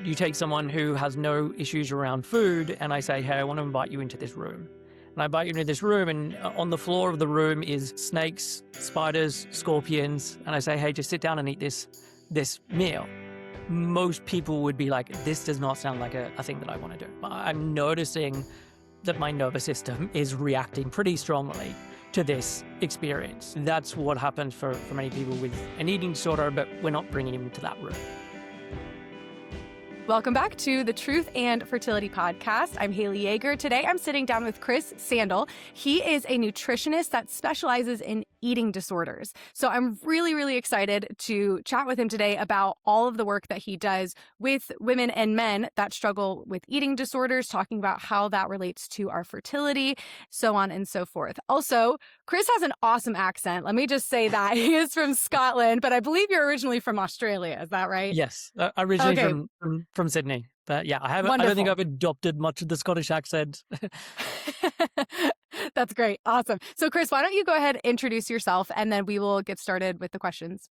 you take someone who has no issues around food, and I say, hey, I want to invite you into this room. And I invite you into this room, and on the floor of the room is snakes, spiders, scorpions. And I say, hey, just sit down and eat this meal. Most people would be like, this does not sound like a thing that I want to do. I'm noticing that my nervous system is reacting pretty strongly to this experience. That's what happens for many people with an eating disorder, but we're not bringing them to that room. Welcome back to the Truth and Fertility Podcast. I'm Haley Yeager. Today, I'm sitting down with Chris Sandel. He is a nutritionist that specializes in eating disorders. So I'm really, really excited to chat with him today about all of the work that he does with women and men that struggle with eating disorders, talking about how that relates to our fertility, so on and so forth. Also, Chris has an awesome accent. Let me just say that. He is from Scotland, but I believe you're originally from Australia. Is that right? Yes, originally from Sydney. But yeah, I don't think I've adopted much of the Scottish accent. That's great. Awesome. So Chris, why don't you go ahead and introduce yourself and then we will get started with the questions.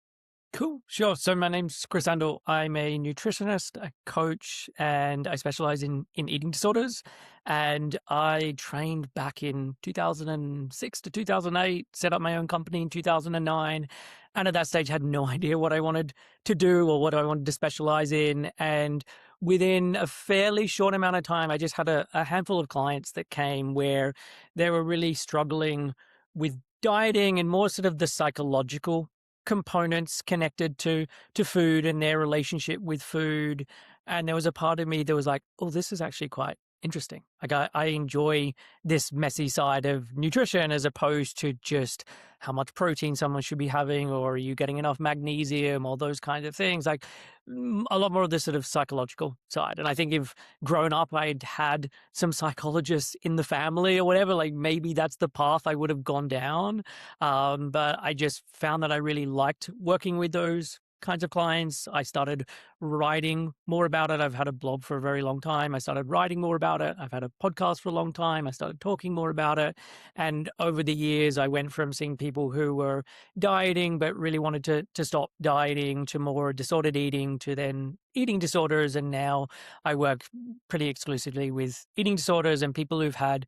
Cool. Sure. So my name's Chris Sandel. I'm a nutritionist, a coach, and I specialize in eating disorders. And I trained back in 2006 to 2008, set up my own company in 2009. And at that stage, had no idea what I wanted to do or what I wanted to specialize in. And within a fairly short amount of time, I just had a handful of clients that came where they were really struggling with dieting and more sort of the psychological components connected to food and their relationship with food. And there was a part of me that was like, oh, this is actually quite interesting. Like I enjoy this messy side of nutrition as opposed to just how much protein someone should be having, or are you getting enough magnesium, or those kinds of things. Like a lot more of the sort of psychological side. And I think if growing up I'd had some psychologists in the family or whatever, like maybe that's the path I would have gone down. But I just found that I really liked working with those kinds of clients. I started writing more about it. I've had a blog for a very long time. I started writing more about it. I've had a podcast for a long time. I started talking more about it. And over the years, I went from seeing people who were dieting but really wanted to stop dieting, to more disordered eating, to then eating disorders. And now I work pretty exclusively with eating disorders and people who've had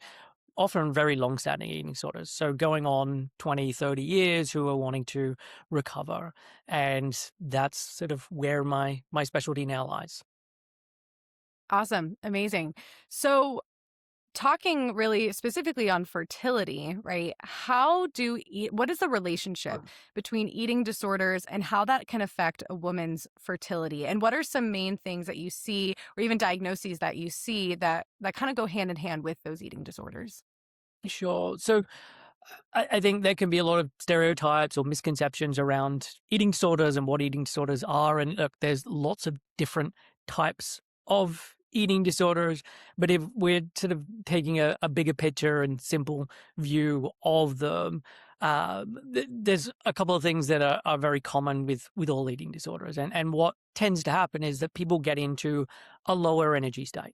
often very long-standing eating disorders. So going on 20, 30 years, who are wanting to recover. And that's sort of where my specialty now lies. Awesome. Amazing. So talking really specifically on fertility, right? What is the relationship between eating disorders and how that can affect a woman's fertility? And what are some main things that you see, or even diagnoses that you see that kind of go hand in hand with those eating disorders? Sure. So I think there can be a lot of stereotypes or misconceptions around eating disorders and what eating disorders are. And look, there's lots of different types of eating disorders, but if we're sort of taking a bigger picture and simple view of them, there's a couple of things that are very common with all eating disorders. And what tends to happen is that people get into a lower energy state,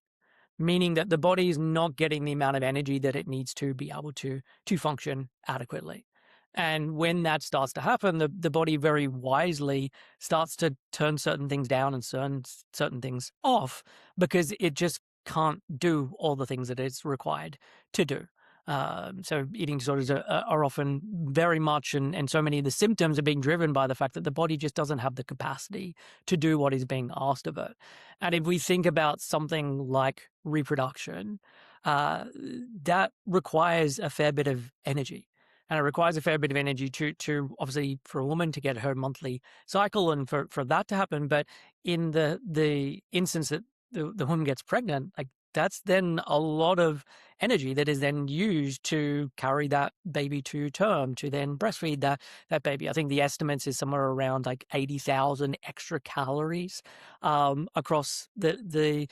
meaning that the body is not getting the amount of energy that it needs to be able to function adequately. And when that starts to happen, the body very wisely starts to turn certain things down and certain things off because it just can't do all the things that it's required to do. So eating disorders are often very much, and so many of the symptoms are being driven by the fact that the body just doesn't have the capacity to do what is being asked of it. And if we think about something like reproduction, that requires a fair bit of energy. And it requires a fair bit of energy to obviously for a woman to get her monthly cycle and for that to happen. But in the instance that the woman gets pregnant, like that's then a lot of energy that is then used to carry that baby to term, to then breastfeed that baby. I think the estimates is somewhere around like 80,000 extra calories across the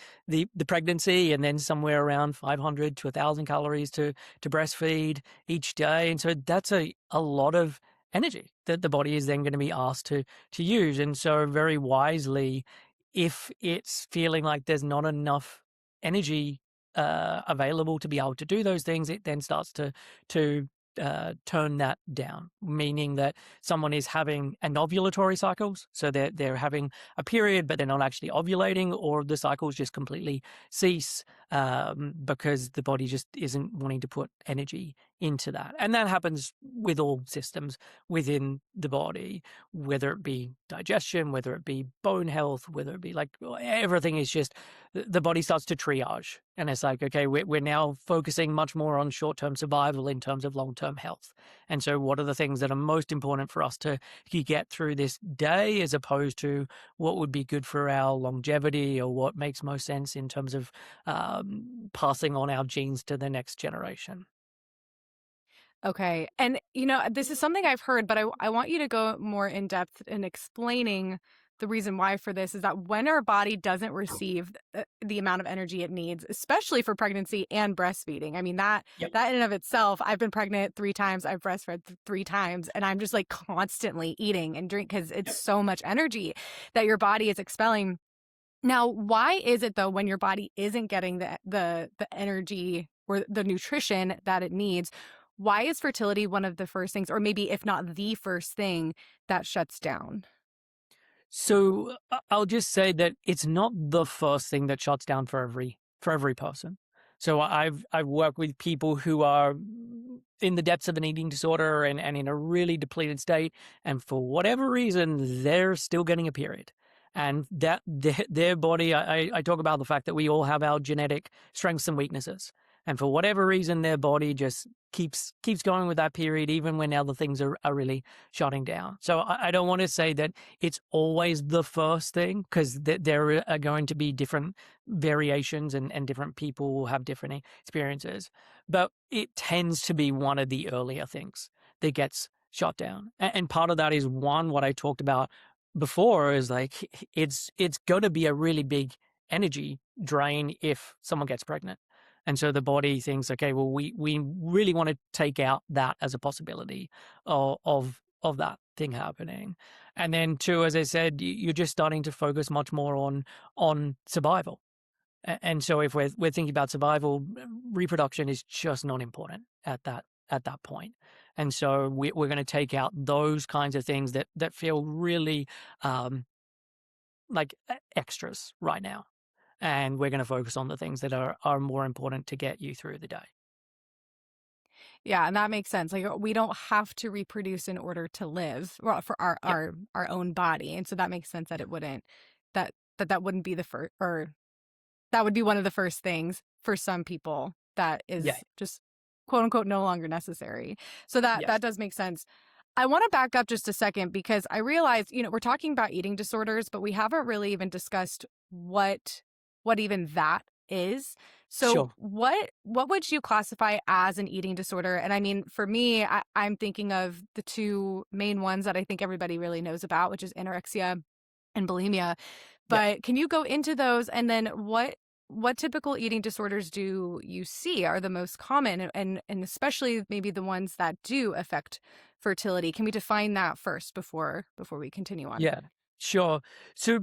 pregnancy, and then somewhere around 500 to 1,000 calories to breastfeed each day. And so that's a lot of energy that the body is then going to be asked to use. And so very wisely, if it's feeling like there's not enough energy available to be able to do those things, it then starts to turn that down, meaning that someone is having anovulatory cycles, so they're having a period, but they're not actually ovulating, or the cycles just completely cease because the body just isn't wanting to put energy into that. And that happens with all systems within the body, whether it be digestion, whether it be bone health, whether it be like everything is just the body starts to triage. And it's like, okay, we're now focusing much more on short-term survival in terms of long-term health. And so what are the things that are most important for us to get through this day, as opposed to what would be good for our longevity, or what makes most sense in terms of passing on our genes to the next generation. Okay. And, you know, this is something I've heard, but I want you to go more in depth in explaining the reason why for this is that when our body doesn't receive the amount of energy it needs, especially for pregnancy and breastfeeding. I mean, that Yep. in and of itself, I've been pregnant 3 times, I've breastfed 3 times, and I'm just like constantly eating and drink because it's so much energy that your body is expelling. Now, why is it though when your body isn't getting the energy or the nutrition that it needs? Why is fertility one of the first things, or maybe if not the first thing, that shuts down? So I'll just say that it's not the first thing that shuts down for every person. So I've worked with people who are in the depths of an eating disorder and in a really depleted state, and for whatever reason they're still getting a period. And that their body, I talk about the fact that we all have our genetic strengths and weaknesses. And for whatever reason, their body just keeps going with that period, even when other things are really shutting down. So I don't want to say that it's always the first thing, because there are going to be different variations, and different people will have different experiences. But it tends to be one of the earlier things that gets shut down. And part of that is, one, what I talked about before, is like it's going to be a really big energy drain if someone gets pregnant. And so the body thinks, okay, well, we really want to take out that as a possibility of that thing happening. And then two, as I said, you're just starting to focus much more on survival. And so if we're thinking about survival, reproduction is just not important at that point. And so we're going to take out those kinds of things that feel really like extras right now. And we're going to focus on the things that are more important to get you through the day. Yeah, and that makes sense. Like we don't have to reproduce in order to live, well, for our Yep. our own body, and so that makes sense that it wouldn't that wouldn't be the first, or that would be one of the first things for some people that Yeah. is just quote unquote no longer necessary. So that Yes. does make sense. I want to back up just a second because I realized, you know, we're talking about eating disorders, but we haven't really even discussed what even that is. So Sure. what would you classify as an eating disorder? And I mean, for me, I'm thinking of the 2 main ones that I think everybody really knows about, which is anorexia and bulimia. Yeah. But can you go into those, and then what typical eating disorders do you see are the most common, and especially maybe the ones that do affect fertility? Can we define that first before we continue on? Yeah, sure. So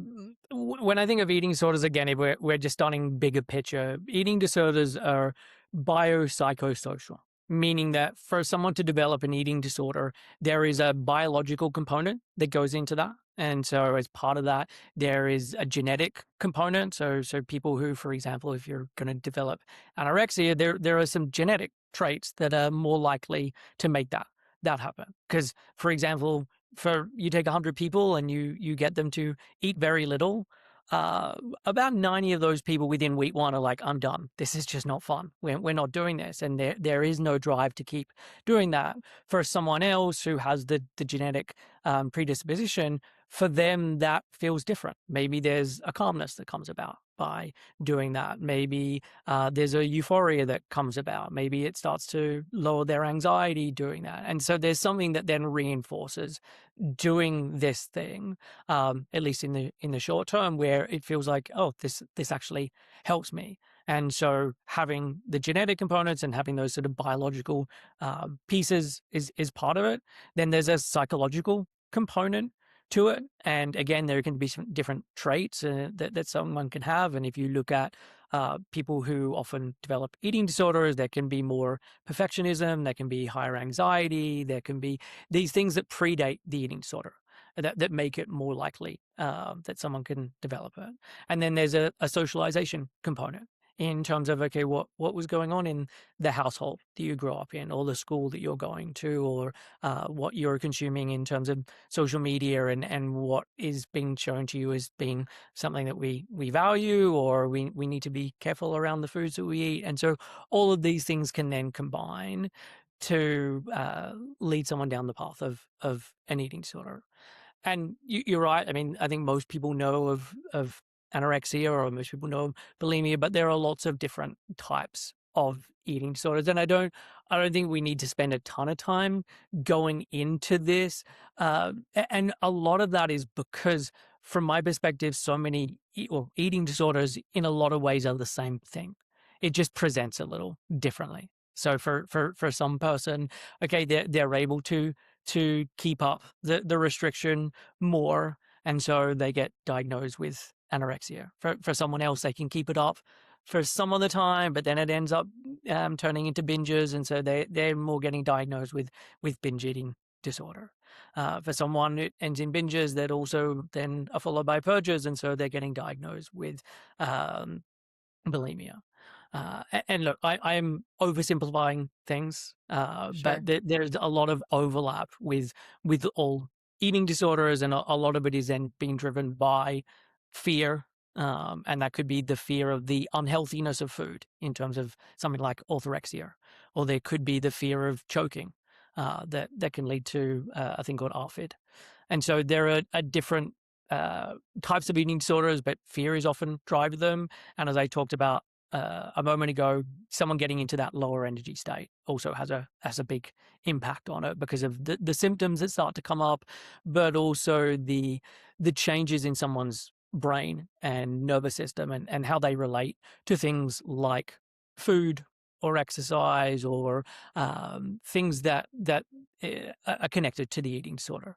when I think of eating disorders, again, if we're just starting bigger picture, eating disorders are biopsychosocial, meaning that for someone to develop an eating disorder, there is a biological component that goes into that. And so as part of that, there is a genetic component. So people who, for example, if you're going to develop anorexia, there are some genetic traits that are more likely to make that happen. Because, for example, for you take 100 people and you get them to eat very little, about 90 of those people within week 1 are like, I'm done. This is just not fun. We're not doing this. And there is no drive to keep doing that. For someone else who has the genetic predisposition, for them, that feels different. Maybe there's a calmness that comes about by doing that. Maybe there's a euphoria that comes about. Maybe it starts to lower their anxiety doing that. And so there's something that then reinforces doing this thing, at least in the short term, where it feels like, oh, this actually helps me. And so having the genetic components and having those sort of biological pieces is part of it. Then there's a psychological component to it. And again, there can be some different traits that someone can have. And if you look at people who often develop eating disorders, there can be more perfectionism, there can be higher anxiety, there can be these things that predate the eating disorder that make it more likely that someone can develop it. And then there's a socialization component in terms of, okay, what was going on in the household that you grew up in, or the school that you're going to, or what you're consuming in terms of social media, and what is being shown to you as being something that we value, or we need to be careful around the foods that we eat. And so all of these things can then combine to lead someone down the path of an eating disorder. And you're right. I mean, I think most people know of anorexia, or most people know of bulimia, but there are lots of different types of eating disorders. And I don't think we need to spend a ton of time going into this. And a lot of that is because, from my perspective, so many eating disorders in a lot of ways are the same thing. It just presents a little differently. So for some person, okay, they're able to keep up the restriction more, and so they get diagnosed with anorexia. For someone else, they can keep it up for some of the time, but then it ends up turning into binges, and so they're more getting diagnosed with binge eating disorder. For someone, it ends in binges that also then are followed by purges, and so they're getting diagnosed with bulimia. And look, I am oversimplifying things, Sure. but there's a lot of overlap with all eating disorders, and a lot of it is then being driven by fear, and that could be the fear of the unhealthiness of food in terms of something like orthorexia, or there could be the fear of choking that can lead to a thing called ARFID. And so there are different types of eating disorders, but fear is often driving them. And as I talked about a moment ago, someone getting into that lower energy state also has a big impact on it, because of the symptoms that start to come up, but also the changes in someone's brain and nervous system, and how they relate to things like food or exercise, or things that are connected to the eating disorder.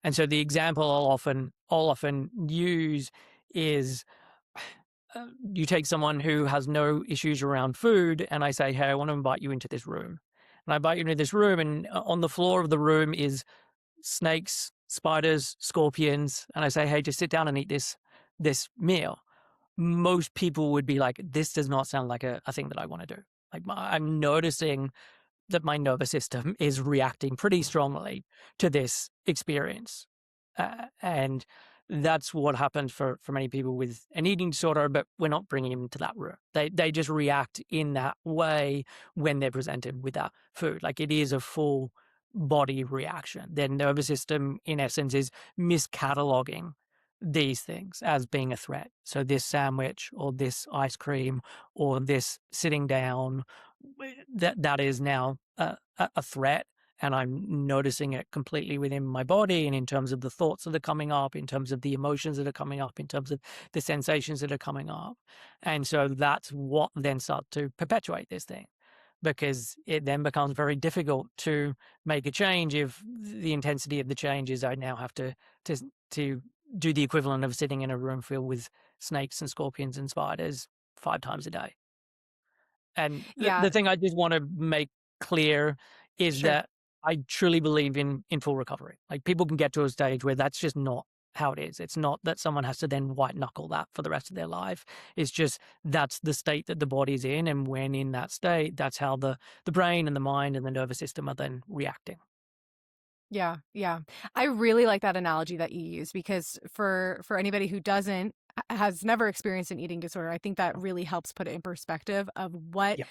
And so the example I'll often use is, you take someone who has no issues around food, and I say, hey, I want to invite you into this room. And I invite you into this room, and on the floor of the room is snakes, spiders, scorpions. And I say, hey, just sit down and eat this meal. Most people would be like, this does not sound like a thing that I want to do. Like, I'm noticing that my nervous system is reacting pretty strongly to this experience. And that's what happens for many people with an eating disorder, but we're not bringing them into that room. They just react in that way when they're presented with that food. Like, it is a full body reaction. Their nervous system, in essence, is miscataloguing these things as being a threat. So this sandwich, or this ice cream, or this sitting down, that is now a threat, and I'm noticing it completely within my body, and in terms of the thoughts that are coming up, in terms of the emotions that are coming up, in terms of the sensations that are coming up. And so that's what then starts to perpetuate this thing, because it then becomes very difficult to make a change if the intensity of the change is, I now have to do the equivalent of sitting in a room filled with snakes and scorpions and spiders 5 times a day. And Yeah, the thing I just want to make clear is sure. that I truly believe in full recovery. Like, people can get to a stage where that's just not how it is. It's not that someone has to then white knuckle that for the rest of their life. It's just that's the state that the body's in, and when in that state, that's how the brain and the mind and the nervous system are then reacting. Yeah, yeah. I really like that analogy that you use, because for anybody who doesn't has never experienced an eating disorder, I think that really helps put it in perspective of Yeah.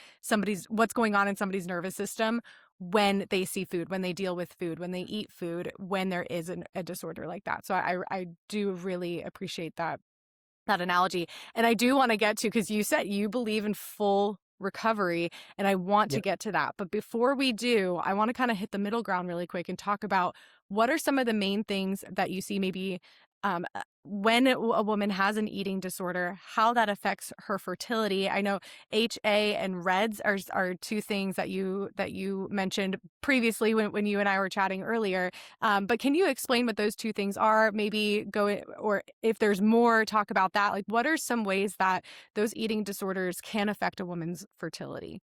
what's going on in somebody's nervous system when they see food, when they deal with food, when they eat food, when there is a disorder like that. So I do really appreciate that analogy. And I do want to get to, because you said you believe in full recovery, and I want to Yeah. get to that. But before we do, I want to kind of hit the middle ground really quick and talk about what are some of the main things that you see maybe when a woman has an eating disorder, how that affects her fertility. I know HA and REDS are two things that you mentioned previously when you and I were chatting earlier. But can you explain what those two things are? Maybe or if there's more, talk about that. Like, what are some ways that those eating disorders can affect a woman's fertility?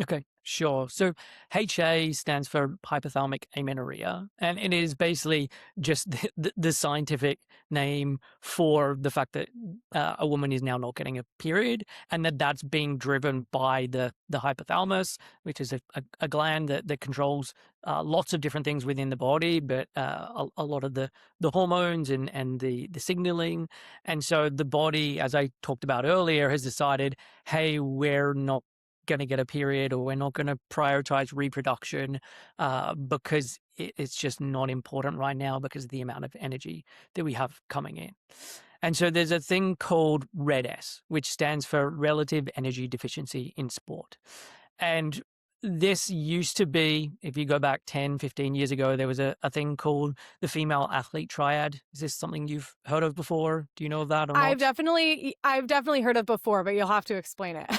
Okay, sure. So HA stands for hypothalamic amenorrhea, and it is basically just the scientific name for the fact that a woman is now not getting a period, and that's being driven by the hypothalamus, which is a gland that controls lots of different things within the body, but a lot of the hormones and the signaling. And so the body, as I talked about earlier, has decided, hey, we're not going to get a period, or we're not going to prioritize reproduction because it's just not important right now because of the amount of energy that we have coming in. And so there's a thing called RED-S, which stands for Relative Energy Deficiency in Sport. And this used to be, if you go back 10, 15 years ago, there was a thing called the female athlete triad. Is this something you've heard of before? Do you know of that or I've not? definitely heard of before, but you'll have to explain it.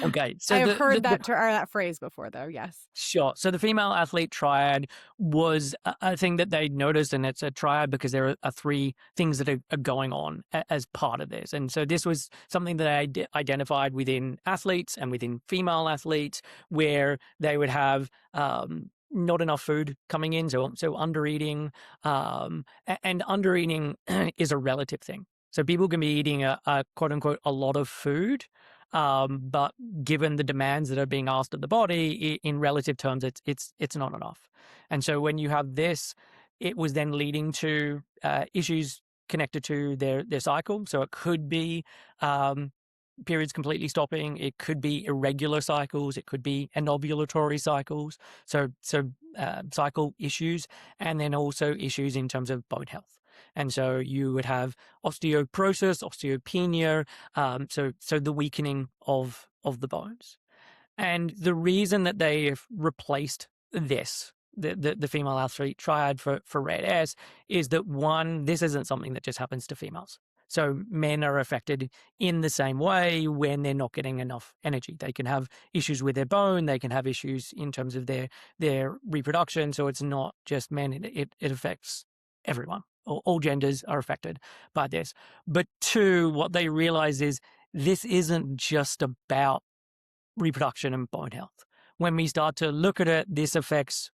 Okay, I so have the, heard the, that phrase before, though. Yes. Sure. So the female athlete triad was a thing that they noticed, and it's a triad because there are three things that are going on as part of this. And so this was something that I identified within athletes and within female athletes, where they would have not enough food coming in, so under eating, and under eating is a relative thing. So people can be eating a quote unquote a lot of food, but given the demands that are being asked of the body in relative terms, it's not enough. And so when you have this, it was then leading to issues connected to their cycle. So it could be periods completely stopping. It could be irregular cycles. It could be anovulatory cycles. So cycle issues, and then also issues in terms of bone health. And so you would have osteoporosis, osteopenia, so the weakening of the bones. And the reason that they've replaced this, the female athlete triad for RED-S, is that one, this isn't something that just happens to females. So men are affected in the same way when they're not getting enough energy. They can have issues with their bone. They can have issues in terms of their reproduction. So it's not just men. It affects everyone. All genders are affected by this. But two, what they realize is this isn't just about reproduction and bone health. When we start to look at it, this affects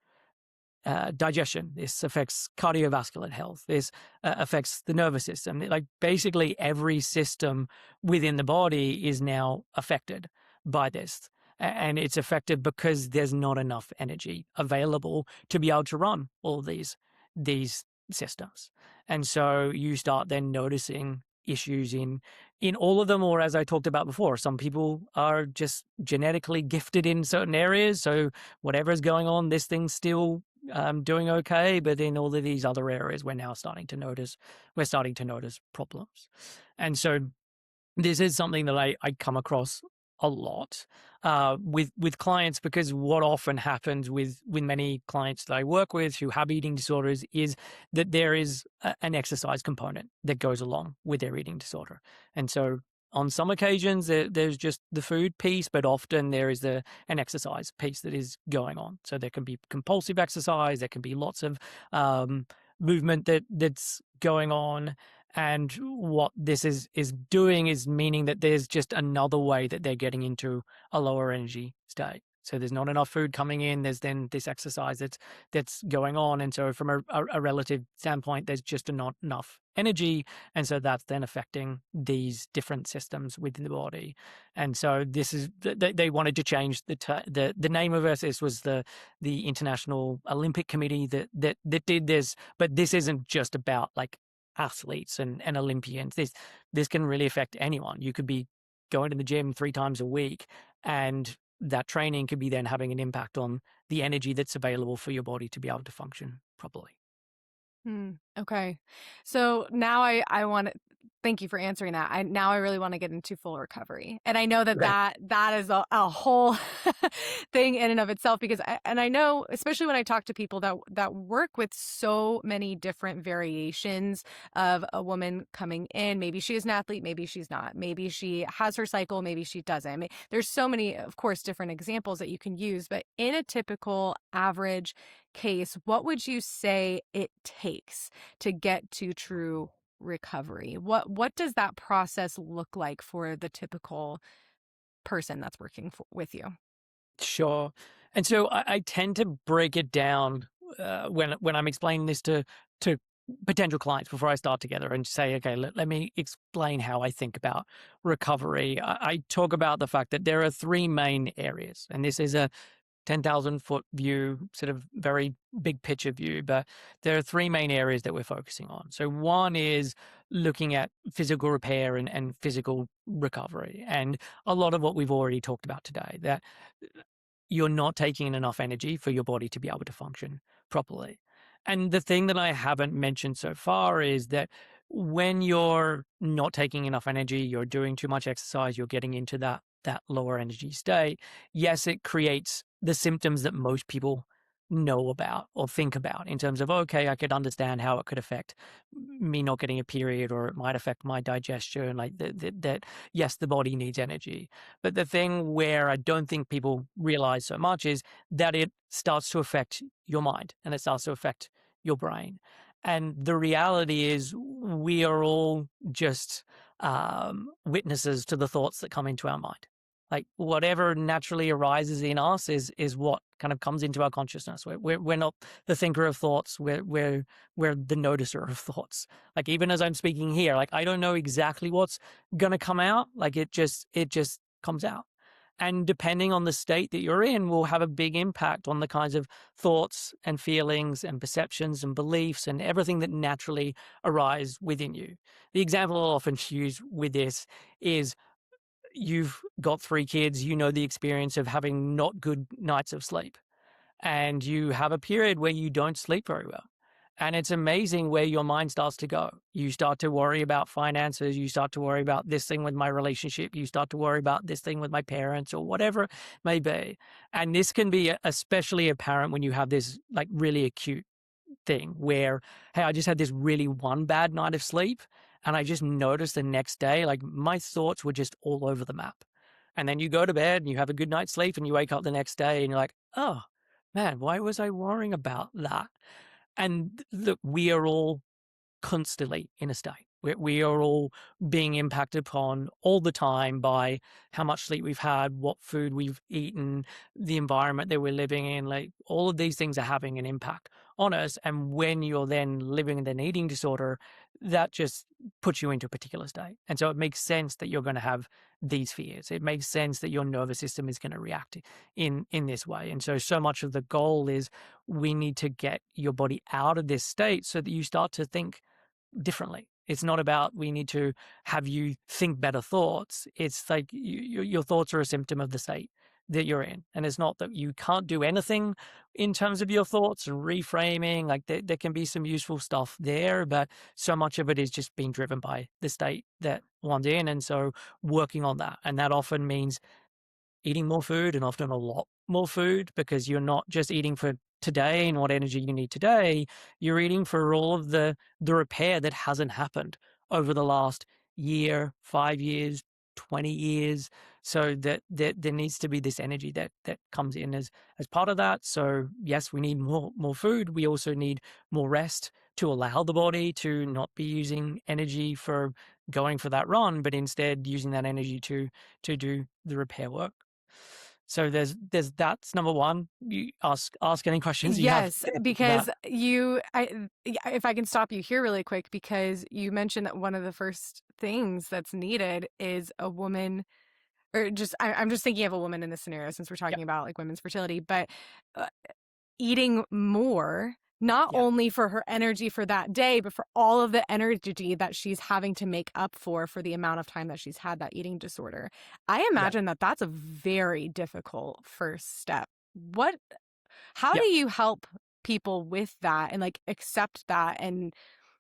digestion. This affects cardiovascular health. This affects the nervous system. Like basically every system within the body is now affected by this. And it's affected because there's not enough energy available to be able to run all these systems. And so you start then noticing issues in all of them, or as I talked about before, some people are just genetically gifted in certain areas. So whatever's going on, this thing's still doing okay. But in all of these other areas, we're starting to notice problems. And so this is something that I come across a lot with clients, because what often happens with many clients that I work with who have eating disorders is that there is an exercise component that goes along with their eating disorder. And so on some occasions there's just the food piece, but often there is an exercise piece that is going on. So there can be compulsive exercise, there can be lots of movement that's going on. And what this is doing is meaning that there's just another way that they're getting into a lower energy state. So there's not enough food coming in. There's then this exercise that's going on. And so from a relative standpoint, there's just not enough energy. And so that's then affecting these different systems within the body. And so this is, they wanted to change the name of it. This was the International Olympic Committee that did this. But this isn't just about like athletes and Olympians. This can really affect anyone. You could be going to the gym 3 times a week, and that training could be then having an impact on the energy that's available for your body to be able to function properly. Okay. So now I want Thank you for answering that. Now I really want to get into full recovery. And I know that Okay. that is a whole thing in and of itself, because I know, especially when I talk to people that work with so many different variations of a woman coming in. Maybe she is an athlete, maybe she's not. Maybe she has her cycle, maybe she doesn't. I mean, there's so many, of course, different examples that you can use, but in a typical average case, what would you say it takes to get to true recovery? What does that process look like for the typical person that's working with you? Sure. And so I tend to break it down when I'm explaining this to potential clients before I start together and say, okay, let me explain how I think about recovery. I talk about the fact that there are three main areas, and this is a 10,000-foot view, sort of very big picture view, but there are three main areas that we're focusing on. So one is looking at physical repair and physical recovery. And a lot of what we've already talked about today, that you're not taking in enough energy for your body to be able to function properly. And the thing that I haven't mentioned so far is that when you're not taking enough energy, you're doing too much exercise, you're getting into that lower energy state. Yes, it creates the symptoms that most people know about or think about in terms of, okay, I could understand how it could affect me not getting a period, or it might affect my digestion, like that yes, the body needs energy. But the thing where I don't think people realize so much is that it starts to affect your mind and it starts to affect your brain. And the reality is, we are all just witnesses to the thoughts that come into our mind. Like whatever naturally arises in us is what kind of comes into our consciousness. We're not the thinker of thoughts. We're the noticer of thoughts. Like even as I'm speaking here, like I don't know exactly what's gonna come out. Like it just comes out. And depending on the state that you're in will have a big impact on the kinds of thoughts and feelings and perceptions and beliefs and everything that naturally arise within you. The example I'll often use with this is, you've got three kids, you know the experience of having not good nights of sleep, and you have a period where you don't sleep very well. And it's amazing where your mind starts to go. You start to worry about finances. You start to worry about this thing with my relationship. You start to worry about this thing with my parents or whatever it may be. And this can be especially apparent when you have this like really acute thing where, hey, I just had this really one bad night of sleep. And I just noticed the next day, like my thoughts were just all over the map. And then you go to bed and you have a good night's sleep and you wake up the next day and you're like, oh man, why was I worrying about that? And look, we are all constantly in a state. We are all being impacted upon all the time by how much sleep we've had, what food we've eaten, the environment that we're living in. Like all of these things are having an impact on us. And when you're then living in an eating disorder, that just puts you into a particular state. And so it makes sense that you're going to have these fears. It makes sense that your nervous system is going to react in this way. And so much of the goal is, we need to get your body out of this state so that you start to think differently. It's not about, we need to have you think better thoughts. It's like your thoughts are a symptom of the state that you're in. And it's not that you can't do anything in terms of your thoughts and reframing. Like there can be some useful stuff there, but so much of it is just being driven by the state that one's in. And so working on that. And that often means eating more food, and often a lot more food, because you're not just eating for today and what energy you need today. You're eating for all of the repair that hasn't happened over the last year, 5 years, 20 years. So that there needs to be this energy that comes in as part of that. So yes, we need more food. We also need more rest to allow the body to not be using energy for going for that run, but instead using that energy to do the repair work. So there's that's number one. You ask any questions you have Yes, about. because if I can stop you here really quick, because you mentioned that one of the first things that's needed is a woman, or just I'm just thinking of a woman in this scenario since we're Yeah, talking about like women's fertility, but uh, eating more, not yeah, only for her energy for that day, but for all of the energy that she's having to make up for the amount of time that she's had that eating disorder. I yeah, imagine that that's a very difficult first step. How yeah. do you help people with that and like accept that? And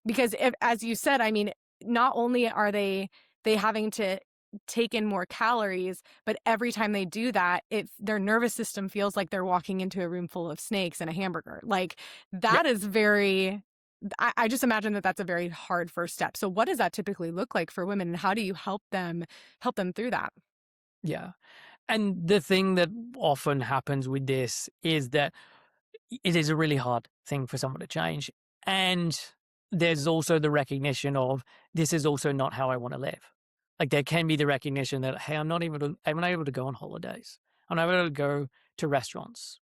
because if, as you said, I mean, not only are they having to take in more calories, but every time they do that, their nervous system feels like they're walking into a room full of snakes and a hamburger. Like Yeah. that is very, I just imagine that that's a very hard first step. So what does that typically look like for women, and how do you help them through that? Yeah. And the thing that often happens with this is that it is a really hard thing for someone to change. And there's also the recognition of this is also not how I want to live. Like there can be the recognition that, hey, I'm not able to go on holidays. I'm not able to go to restaurants.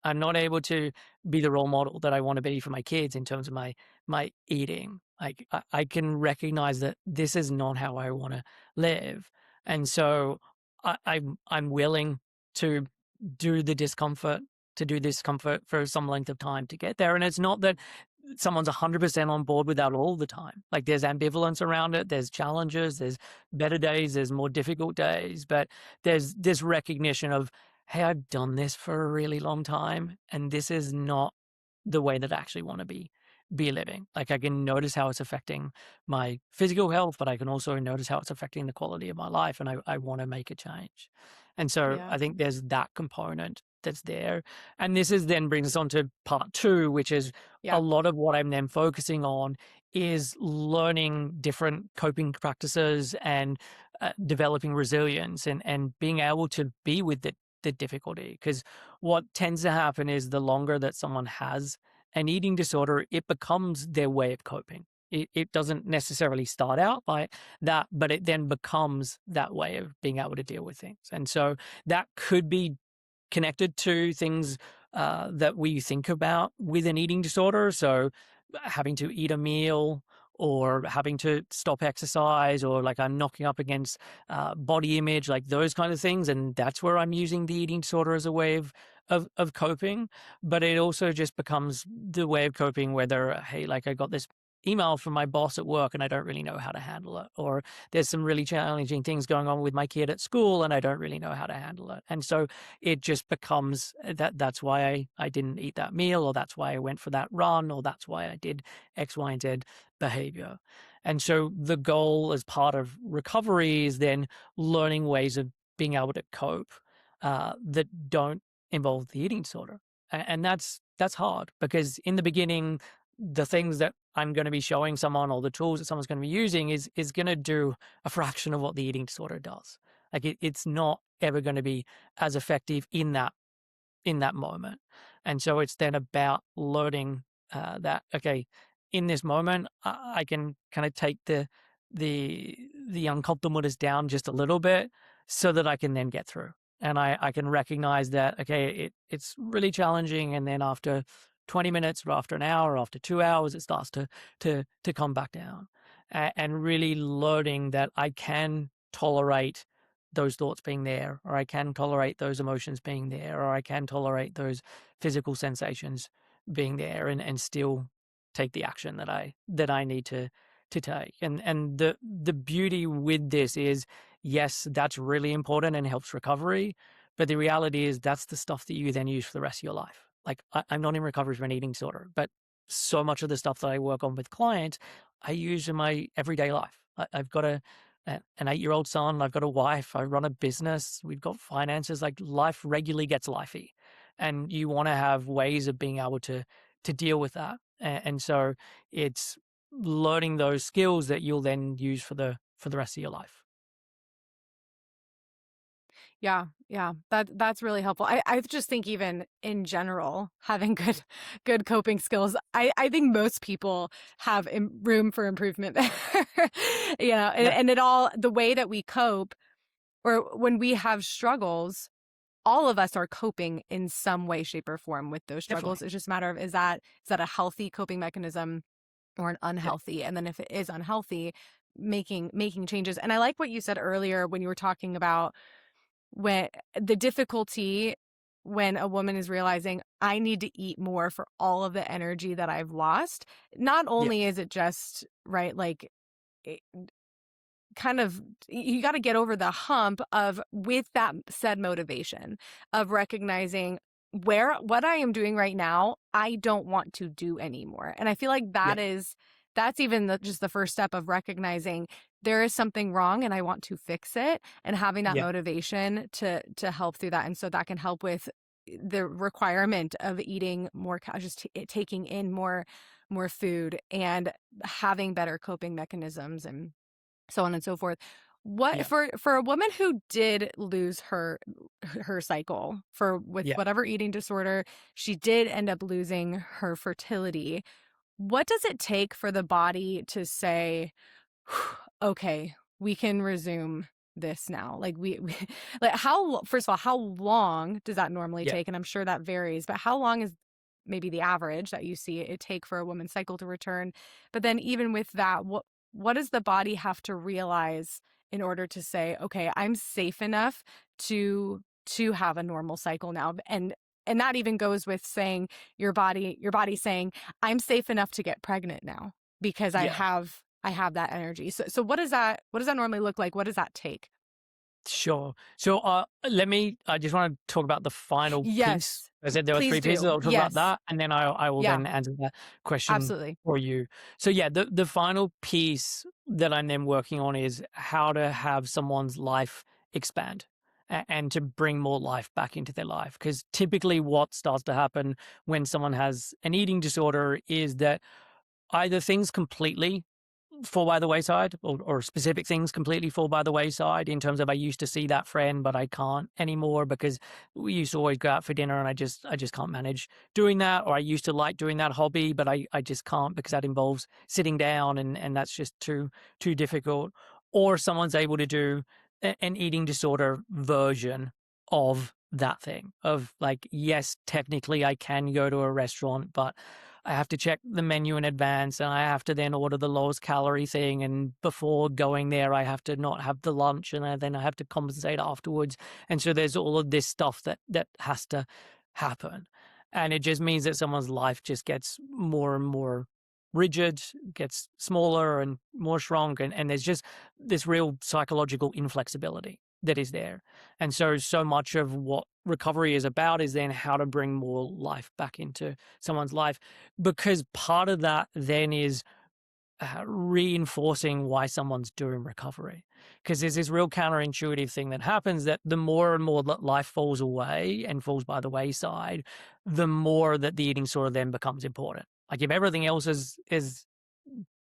I'm not able to be the role model that I want to be for my kids in terms of my eating. Like I can recognize that this is not how I want to live, and so I'm willing to do the discomfort to do discomfort for some length of time to get there. And it's not that someone's 100% on board with that all the time. Like there's ambivalence around it. There's challenges. There's better days. There's more difficult days. But there's this recognition of, hey, I've done this for a really long time, and this is not the way that I actually want to be living. Like I can notice how it's affecting my physical health, but I can also notice how it's affecting the quality of my life, and I want to make a change. And so Yeah. I think there's that component that's there. And this is then brings us on to part two, which is a Yeah. lot of what I'm then focusing on is learning different coping practices and developing resilience and being able to be with the difficulty. Because what tends to happen is the longer that someone has an eating disorder, it becomes their way of coping. It doesn't necessarily start out like that, but it then becomes that way of being able to deal with things. And so that could be connected to things that we think about with an eating disorder. So having to eat a meal or having to stop exercise, or like I'm knocking up against body image, like those kind of things. And that's where I'm using the eating disorder as a way of coping. But it also just becomes the way of coping, whether, hey, like I got this email from my boss at work and I don't really know how to handle it, or there's some really challenging things going on with my kid at school and I don't really know how to handle it. And so it just becomes that's why I didn't eat that meal, or that's why I went for that run, or that's why I did X, Y, and Z behavior. And so the goal as part of recovery is then learning ways of being able to cope that don't involve the eating disorder. And that's hard, because in the beginning, the things that I'm going to be showing someone, or the tools that someone's going to be using is going to do a fraction of what the eating disorder does. Like it's not ever going to be as effective in that moment. And so it's then about learning that, okay, in this moment, I can kind of take the uncomfortableness down just a little bit so that I can then get through. And I can recognize that, okay, it's really challenging. And then after 20 minutes or after an hour or after 2 hours, it starts to come back down. And really learning that I can tolerate those thoughts being there, or I can tolerate those emotions being there, or I can tolerate those physical sensations being there, and still take the action that I need to take. And the beauty with this is, yes, that's really important and helps recovery, but the reality is that's the stuff that you then use for the rest of your life. Like I'm not in recovery from an eating disorder, but so much of the stuff that I work on with clients, I use in my everyday life. I've got an 8-year-old son. I've got a wife. I run a business. We've got finances. Like life regularly gets lifey, and you want to have ways of being able to deal with that. And so it's learning those skills that you'll then use for the rest of your life. Yeah, yeah, that's really helpful. I just think even in general, having good coping skills, I think most people have room for improvement there. Yeah, And it all, the way that we cope, or when we have struggles, all of us are coping in some way, shape, or form with those definitely. struggles. It's just a matter of, is that a healthy coping mechanism or an Yeah, unhealthy? And then if it is unhealthy, making changes. And I like what you said earlier when you were talking about when the difficulty when a woman is realizing I need to eat more for all of the energy that I've lost. Not yeah, only is it just right, like it, kind of, you got to get over the hump of, with that said motivation of recognizing what I am doing right now, I don't want to do anymore. And I feel like yeah, that's even just the first step of recognizing there is something wrong and I want to fix it, and having that Yeah. motivation to help through that. And so that can help with the requirement of eating more, just taking in more food and having better coping mechanisms and so on and so forth. What Yeah. for a woman who did lose her cycle for with Yeah. whatever eating disorder, she did end up losing her fertility. What does it take for the body to say, okay, we can resume this now? Like we like how, first of all, how long does that normally Yeah. take? And I'm sure that varies, but how long is maybe the average that you see it take for a woman's cycle to return? But then even with that, what does the body have to realize in order to say, okay, I'm safe enough to have a normal cycle now? And that even goes with saying your body saying, I'm safe enough to get pregnant now because Yeah. I have that energy. So what does that normally look like? What does that take? Sure. So I just want to talk about the final piece. Yes, I said there were please three pieces. do. I'll talk about Yes. that, and then I will Yeah, then answer that question absolutely. for you. So yeah, the final piece that I'm then working on is how to have someone's life expand and to bring more life back into their life. Because typically what starts to happen when someone has an eating disorder is that either things completely fall by the wayside, or specific things completely fall by the wayside in terms of I used to see that friend, but I can't anymore because we used to always go out for dinner and I just can't manage doing that. Or I used to like doing that hobby, but I just can't because that involves sitting down and that's just too difficult. Or someone's able to do an eating disorder version of that thing of like, yes, technically I can go to a restaurant, but I have to check the menu in advance and I have to then order the lowest calorie thing. And before going there, I have to not have the lunch and then I have to compensate afterwards. And so there's all of this stuff that has to happen. And it just means that someone's life just gets more and more rigid, gets smaller and more shrunk. And there's just this real psychological inflexibility that is there. And so much of what recovery is about is then how to bring more life back into someone's life, because part of that then is reinforcing why someone's doing recovery. Because there's this real counterintuitive thing that happens that the more and more that life falls away and falls by the wayside, the more that the eating disorder then becomes important. Like if everything else is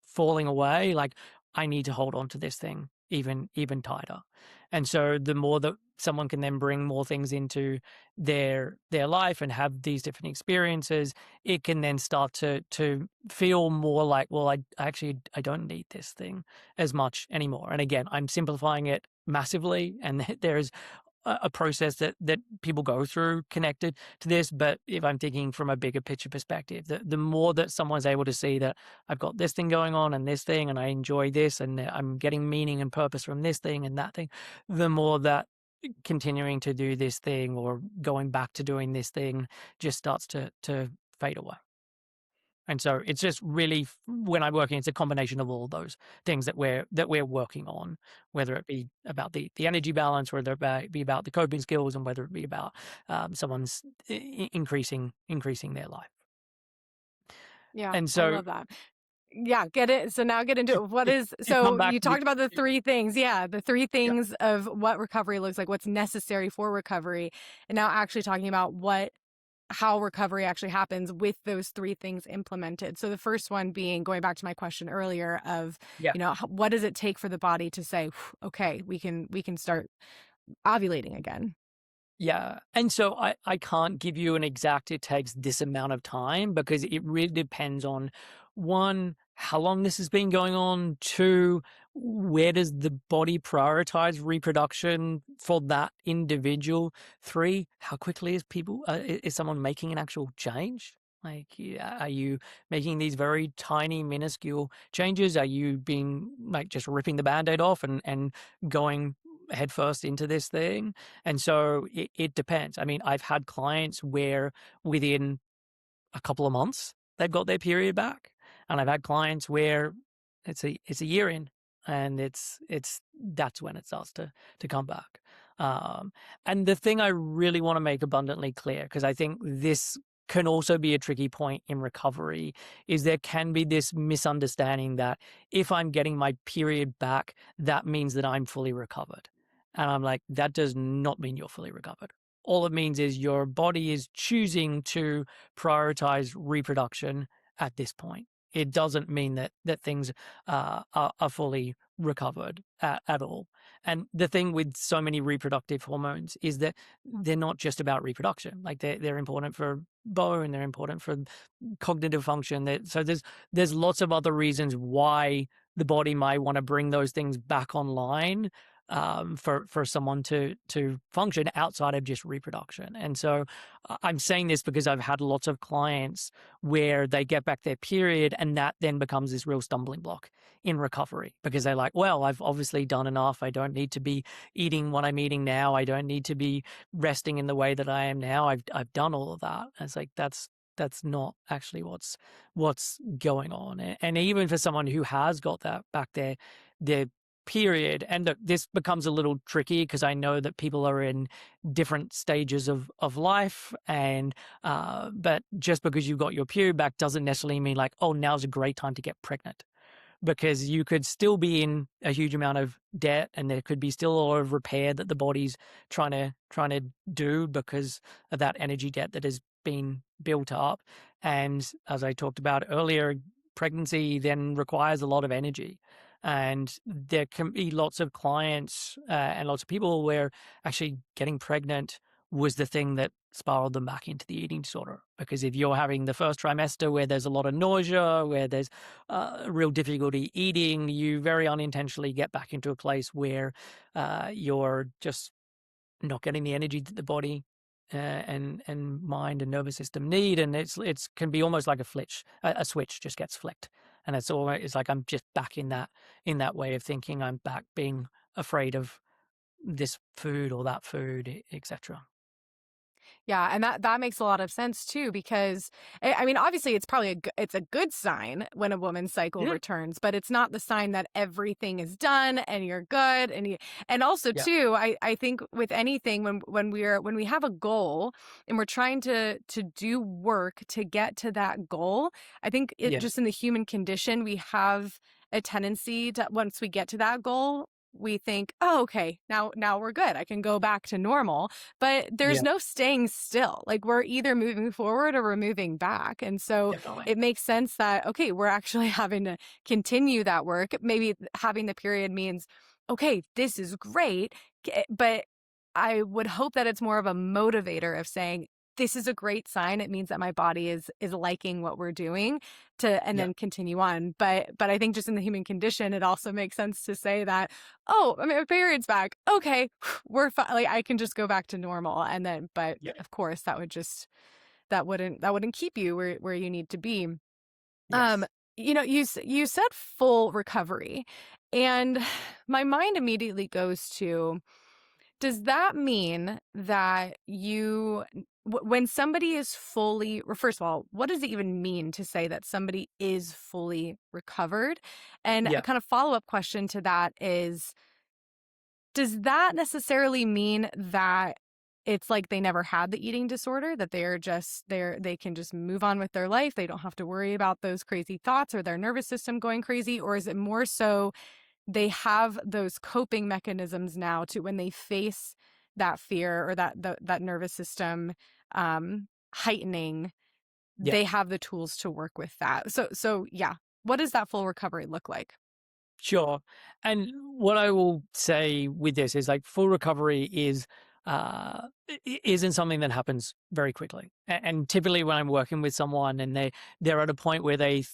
falling away, like I need to hold on to this thing even tighter. And so the more that someone can then bring more things into their life and have these different experiences, it can then start to feel more like, well, I don't need this thing as much anymore. And again, I'm simplifying it massively, and there's a process that people go through connected to this. But if I'm thinking from a bigger picture perspective, the more that someone's able to see that I've got this thing going on and this thing, and I enjoy this, and I'm getting meaning and purpose from this thing and that thing, the more that continuing to do this thing or going back to doing this thing just starts to fade away. And so it's just really, when I'm working, it's a combination of all those things that we're working on, whether it be about the energy balance, whether it be about the coping skills, and whether it be about someone's increasing their life. Yeah, And I so love that. Yeah, get it. So now get into to, it. What to, is, to come so back you to the talked about the three things. Yeah, the three yeah things of what recovery looks like, what's necessary for recovery. And now actually talking about how recovery actually happens with those three things implemented. So the first one being, going back to my question earlier of, yeah what does it take for the body to say, okay, we can start ovulating again? Yeah. And so I can't give you an exact, it takes this amount of time, because it really depends on, one, how long this has been going on, two, where does the body prioritize reproduction for that individual, three, how quickly is someone making an actual change? Like, yeah, are you making these very tiny, minuscule changes? Are you being like just ripping the band-aid off and going headfirst into this thing? And so it depends. I mean, I've had clients where within a couple of months they've got their period back, and I've had clients where it's a year in, and it's that's when it starts to come back. And the thing I really want to make abundantly clear, because I think this can also be a tricky point in recovery, is there can be this misunderstanding that if I'm getting my period back, that means that I'm fully recovered. And I'm like, that does not mean you're fully recovered. All it means is your body is choosing to prioritize reproduction at this point. It doesn't mean that things are fully recovered at all. And the thing with so many reproductive hormones is that they're not just about reproduction. Like they're important for bone, they're important for cognitive function. So there's lots of other reasons why the body might want to bring those things back online, for someone to function outside of just reproduction. And so I'm saying this because I've had lots of clients where they get back their period, and that then becomes this real stumbling block in recovery, because they're like, well, I've obviously done enough. I don't need to be eating what I'm eating now. I don't need to be resting in the way that I am now. I've done all of that. And it's like, that's not actually what's going on. And even for someone who has got that back their period, and look, this becomes a little tricky because I know that people are in different stages of life, and but just because you got your period back doesn't necessarily mean like, oh, now's a great time to get pregnant, because you could still be in a huge amount of debt, and there could be still a lot of repair that the body's trying to do because of that energy debt that has been built up. And as I talked about earlier, pregnancy then requires a lot of energy. And there can be lots of clients and lots of people where actually getting pregnant was the thing that spiraled them back into the eating disorder. Because if you're having the first trimester where there's a lot of nausea, where there's real difficulty eating, you very unintentionally get back into a place where you're just not getting the energy that the body and mind and nervous system need, and it's can be almost like a switch just gets flicked, and it's like I'm just back in that way of thinking. I'm back being afraid of this food or that food, etc. Yeah, and that makes a lot of sense too, because I mean, obviously, it's probably it's a good sign when a woman's cycle Yeah, returns, but it's not the sign that everything is done and you're good. And also yeah, too, I think with anything, when we have a goal and we're trying to do work to get to that goal, I think it yeah, just in the human condition we have a tendency to, once we get to that goal, we think, oh, okay, now we're good. I can go back to normal. But there's yeah, no staying still. Like we're either moving forward or we're moving back. And so definitely. it makes sense that, okay, we're actually having to continue that work. Maybe having the period means, okay, this is great. But I would hope that it's more of a motivator of saying, this is a great sign. It means that my body is liking what we're doing and Yeah, then continue on. But I think just in the human condition, it also makes sense to say that, oh, I mean, my period's back. Okay, we're fine. Like I can just go back to normal. And then, but yeah, of course that wouldn't keep you where you need to be. Um, yes, you said full recovery, and my mind immediately goes to, does that mean that when somebody is fully, or first of all, what does it even mean to say that somebody is fully recovered? And a yeah, kind of follow-up question to that is, does that necessarily mean that it's like they never had the eating disorder, that they can just move on with their life? They don't have to worry about those crazy thoughts or their nervous system going crazy? Or is it more so they have those coping mechanisms now to when they face that fear or that nervous system heightening, yeah. they have the tools to work with that. So yeah, what does that full recovery look like? Sure. And what I will say with this is like full recovery isn't something that happens very quickly. And typically when I'm working with someone and they're at a point where they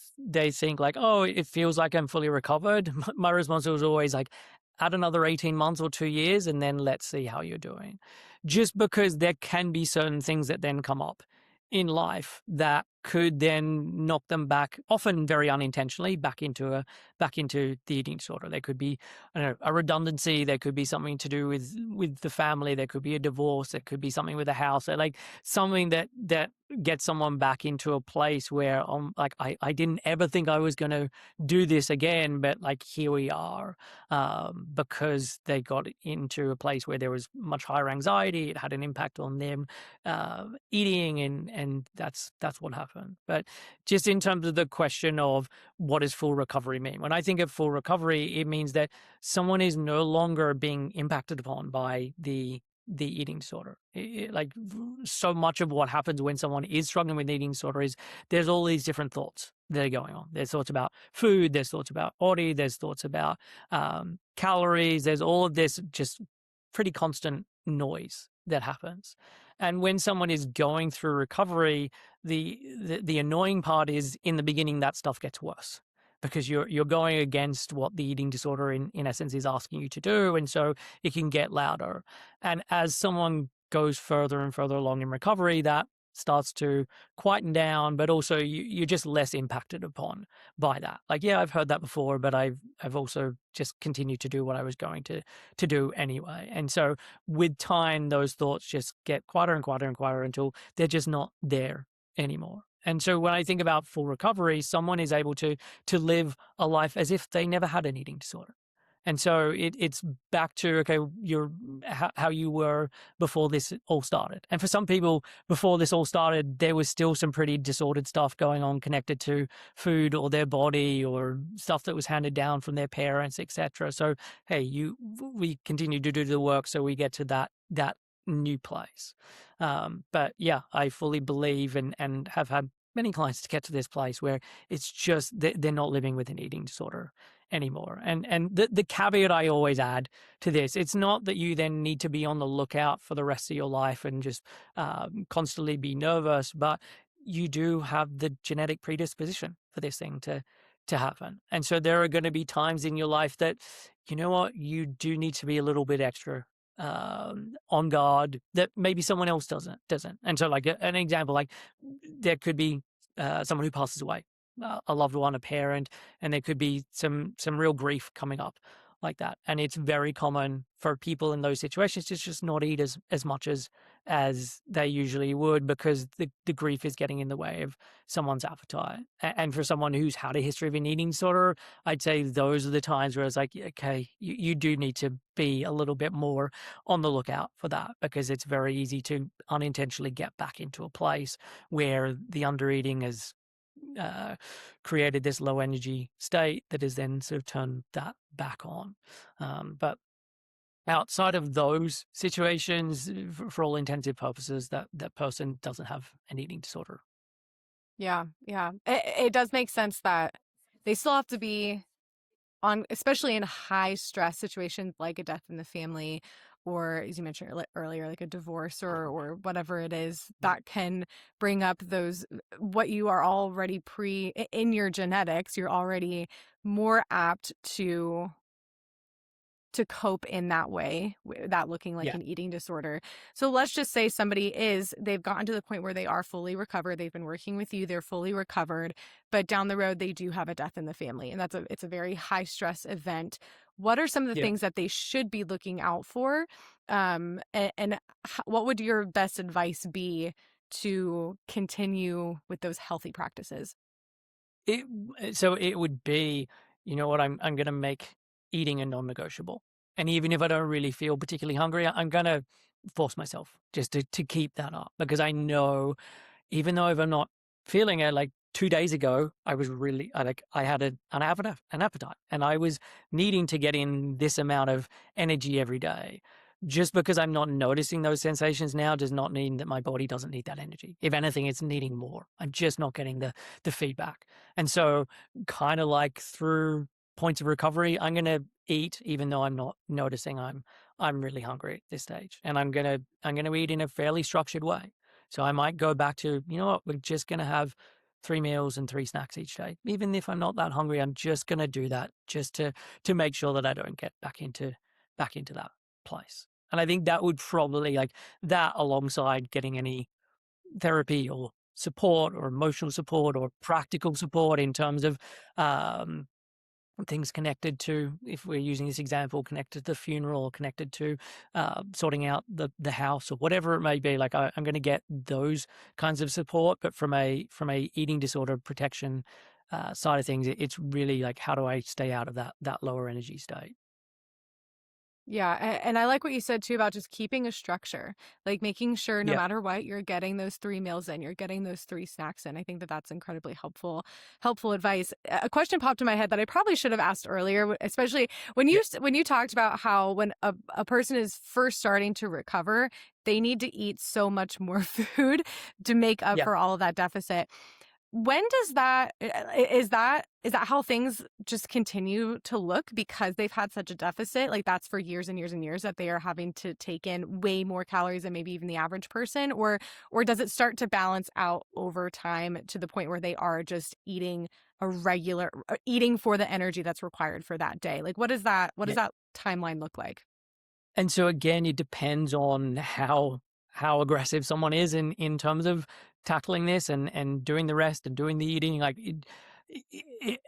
think like, oh, it feels like I'm fully recovered, my response was always like, add another 18 months or 2 years, and then let's see how you're doing. Just because there can be certain things that then come up in life that could then knock them back, often very unintentionally, back into the eating disorder. There could be, I don't know, a redundancy. There could be something to do with the family. There could be a divorce. There could be something with a house. Like something that gets someone back into a place where like I didn't ever think I was going to do this again, but like here we are, because they got into a place where there was much higher anxiety. It had an impact on them eating, and that's what happened. But just in terms of the question of what does full recovery mean? When I think of full recovery, it means that someone is no longer being impacted upon by the eating disorder. Like so much of what happens when someone is struggling with eating disorder is there's all these different thoughts that are going on. There's thoughts about food, there's thoughts about body, there's thoughts about calories, there's all of this just pretty constant noise that happens. And when someone is going through recovery, the annoying part is in the beginning that stuff gets worse, because you're going against what the eating disorder in essence is asking you to do, and so it can get louder. And as someone goes further and further along in recovery, that starts to quieten down, but also you're just less impacted upon by that. Like, yeah, I've heard that before, but I've also just continued to do what I was going to do anyway. And so with time, those thoughts just get quieter and quieter and quieter until they're just not there anymore. And so when I think about full recovery, someone is able to live a life as if they never had an eating disorder. And so it's back to, okay, how you were before this all started. And for some people, before this all started, there was still some pretty disordered stuff going on connected to food or their body or stuff that was handed down from their parents, etc. So, hey, we continue to do the work so we get to that new place. But yeah, I fully believe and have had many clients to get to this place where it's just they're not living with an eating disorder anymore. And the caveat I always add to this, it's not that you then need to be on the lookout for the rest of your life and just constantly be nervous, but you do have the genetic predisposition for this thing to happen. And so there are going to be times in your life that, you know what, you do need to be a little bit extra on guard that maybe someone else doesn't. And so like an example, like there could be someone who passes away, a loved one, a parent, and there could be some real grief coming up like that. And it's very common for people in those situations to just not eat as much as they usually would, because the grief is getting in the way of someone's appetite. And for someone who's had a history of an eating disorder, I'd say those are the times where it's like, okay, you do need to be a little bit more on the lookout for that, because it's very easy to unintentionally get back into a place where the undereating is created this low energy state that is then sort of turned that back on. But outside of those situations, for all intensive purposes, that person doesn't have an eating disorder. Yeah. It does make sense that they still have to be on, especially in high stress situations like a death in the family, or as you mentioned earlier, like a divorce or whatever it is that can bring up those, what you are already in your genetics, you're already more apt to cope in that way, that looking like an eating disorder. So let's just say they've gotten to the point where they are fully recovered. They've been working with you. They're fully recovered, but down the road, they do have a death in the family. And it's a very high stress event. What are some of the things that they should be looking out for? And what would your best advice be to continue with those healthy practices? So it would be, you know what, I'm going to make eating a non-negotiable. And even if I don't really feel particularly hungry, I'm going to force myself just to keep that up, because I know, even though if I'm not feeling it, like 2 days ago, I was really, I had an appetite, and I was needing to get in this amount of energy every day. Just because I'm not noticing those sensations now does not mean that my body doesn't need that energy. If anything, it's needing more. I'm just not getting the feedback. And so kind of like through points of recovery, I'm going to eat even though I'm not noticing I'm really hungry at this stage. And I'm going to eat in a fairly structured way. So I might go back to, you know what, we're just going to have 3 meals and 3 snacks each day. Even if I'm not that hungry, I'm just going to do that just to make sure that I don't get back into that place. And I think that would probably, like that alongside getting any therapy or support or emotional support or practical support in terms of um, things connected to, if we're using this example, connected to the funeral, or connected to sorting out the house or whatever it may be. Like I'm going to get those kinds of support, but from a eating disorder protection side of things, it's really like, how do I stay out of that lower energy state? Yeah, and I like what you said too about just keeping a structure, like making sure no Yeah, matter what, you're getting those 3 meals in, you're getting those 3 snacks in. I think that that's incredibly helpful advice. A question popped in my head that I probably should have asked earlier, especially when yeah, you talked about how when a person is first starting to recover, they need to eat so much more food to make up yeah. for all of that deficit. When does that is that how things just continue to look because they've had such a deficit? Like that's for years and years and years that they are having to take in way more calories than maybe even the average person, or does it start to balance out over time to the point where they are just eating a regular eating for the energy that's required for that day? Like what does Yeah. that timeline look like? And so again, it depends on how aggressive someone is in terms of tackling this and doing the rest and doing the eating. Like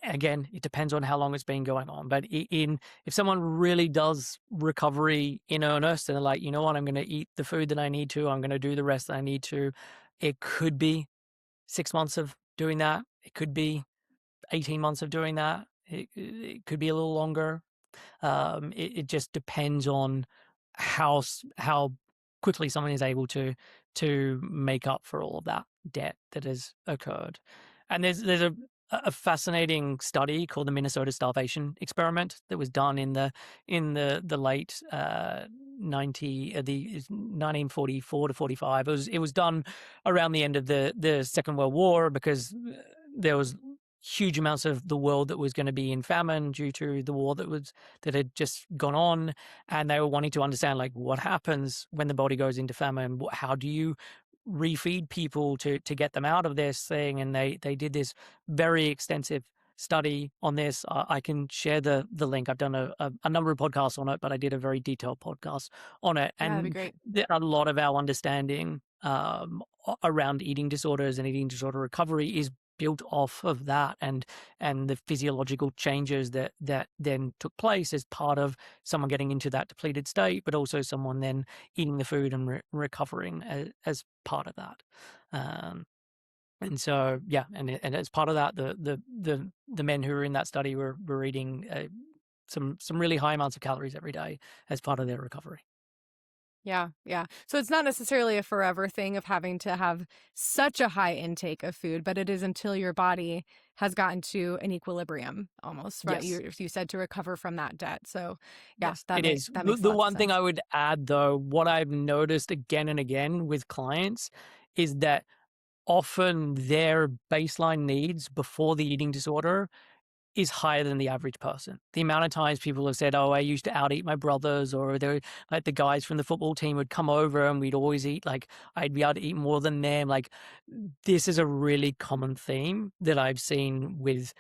again, it depends on how long it's been going on. But in if someone really does recovery in earnest and they're like, you know what, I'm going to eat the food that I need to, I'm going to do the rest that I need to. It could be 6 months of doing that. It could be 18 months of doing that. It could be a little longer. It just depends on how quickly someone is able to make up for all of that debt that has occurred. And there's a fascinating study called the Minnesota Starvation Experiment that was done in the late 1944 to 45. It was done around the end of the Second World War because there was huge amounts of the world that was going to be in famine due to the war that had just gone on, and they were wanting to understand like what happens when the body goes into famine. How do you refeed people to get them out of this thing? And they did this very extensive study on this. I can share the link. I've done a number of podcasts on it, but I did a very detailed podcast on it, Yeah, that'd be and great. a lot of our understanding around eating disorders and eating disorder recovery is built off of that, and the physiological changes that then took place as part of someone getting into that depleted state, but also someone then eating the food and recovering as part of that. And so, yeah, and as part of that, the men who were in that study were eating some really high amounts of calories every day as part of their recovery. Yeah, yeah. So it's not necessarily a forever thing of having to have such a high intake of food, but it is until your body has gotten to an equilibrium almost, right? Yes. You said to recover from that debt. So yeah, Yes, it is. that The, makes the lots of one thing sense. I would add, though, what I've noticed again and again with clients is that often their baseline needs before the eating disorder is higher than the average person. The amount of times people have said, "Oh, I used to out eat my brothers," or they're like the guys from the football team would come over and we'd always eat, like I'd be able to eat more than them. Like this is a really common theme that I've seen with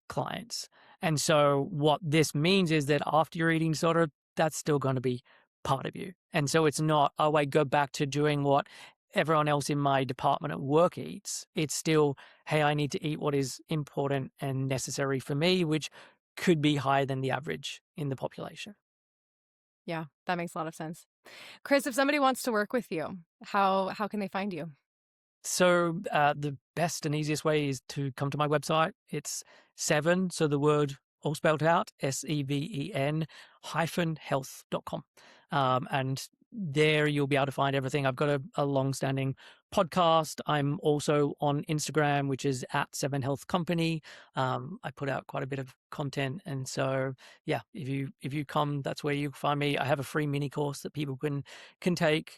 clients. And so what this means is that after your eating disorder, that's still going to be part of you. And so it's not, oh, I go back to doing what everyone else in my department at work eats. It's still, hey, I need to eat what is important and necessary for me, which could be higher than the average in the population. Yeah, that makes a lot of sense. Chris, if somebody wants to work with you, how can they find you? So the best and easiest way is to come to my website. It's seven, so the word all spelled out, SEVEN hyphen health.com. And there you'll be able to find everything. I've got a long-standing podcast. I'm also on Instagram, which is at Seven Health Company. I put out quite a bit of content, and so yeah, if you come, that's where you find me. I have a free mini course that people can take,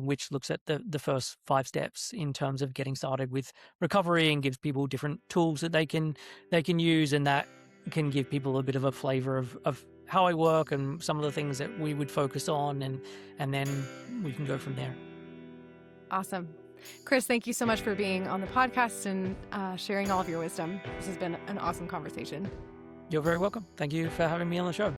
which looks at the first 5 steps in terms of getting started with recovery and gives people different tools that they can use, and that can give people a bit of a flavor of how I work and some of the things that we would focus on, and then we can go from there. Awesome. Chris, thank you so much for being on the podcast and sharing all of your wisdom. This has been an awesome conversation. You're very welcome. Thank you for having me on the show.